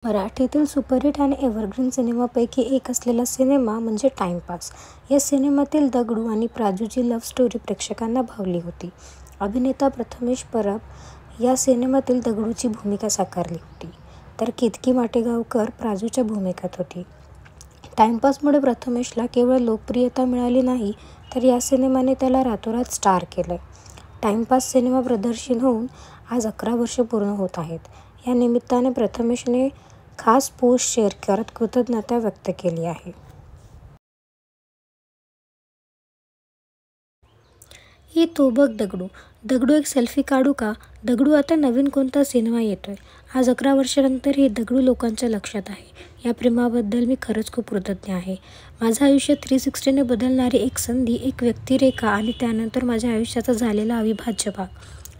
मराठीतील सुपरहिट आणि एव्हरग्रीन सिनेमापैकी एक असलेला सिनेमा म्हणजे टाइमपास. या सिनेमातील दगडू आणि प्राजूची लव्ह स्टोरी प्रेक्षकांना भावली होती. अभिनेता प्रथमेश परब या सिनेमातील दगडूची भूमिका साकारली होती, तर केतकी माटेगावकर प्राजूच्या भूमिकेत होती. टाइमपासमुळे प्रथमेशला केवळ लोकप्रियता मिळाली नाही, तर या सिनेमाने त्याला रातोरात स्टार केलं. टाइमपास सिनेमा प्रदर्शित होऊन आज 11 वर्षे पूर्ण होत आहेत. या निमित्ताने प्रथमेशने खास पोस्ट शेअर करत कृतज्ञता व्यक्त केली आहे. ही तो बघ दगडू. दगडू एक सेल्फी काढू का? दगडू आता नवीन कोणता सिनेमा येतोय? आज 11 वर्षांनंतरही दगडू लोकांच्या लक्षात आहे. या प्रेमाबद्दल मी खरंच खूप कृतज्ञ आहे. माझं आयुष्य 360 ने बदलणारी एक संधी, एक व्यक्तिरेखा आणि त्यानंतर माझ्या आयुष्याचा झालेला अविभाज्य भाग.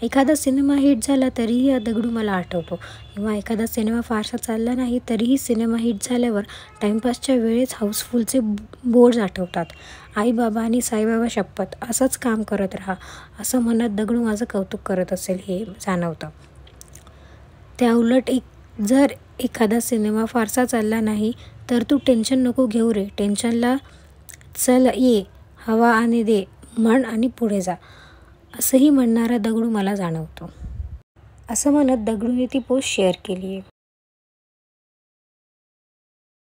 एखादा सिनेमा हिट झाला तरीही हा दगडू मला आठवतो, किंवा एखादा सिनेमा फारसा चालला नाही तरीही सिनेमा हिट झाल्यावर टाइमपासच्या वेळेस हाऊसफुलचे बोर्ड्स आठवतात. आई बाबा आणि साईबाबा शपथ, असंच काम करत राहा, असं म्हणत दगडू माझं कौतुक करत असेल हे जाणवतं. त्याउलट जर एखादा सिनेमा फारसा चालला नाही तर तू टेन्शन नको घेऊ रे, टेन्शनला चल ये, हवा आणि दे म्हण आणि पुढे जा, असंही म्हणणारा दगडू मला जाणवतो. असं म्हणत दगडूने ती पोस्ट शेअर केली आहे.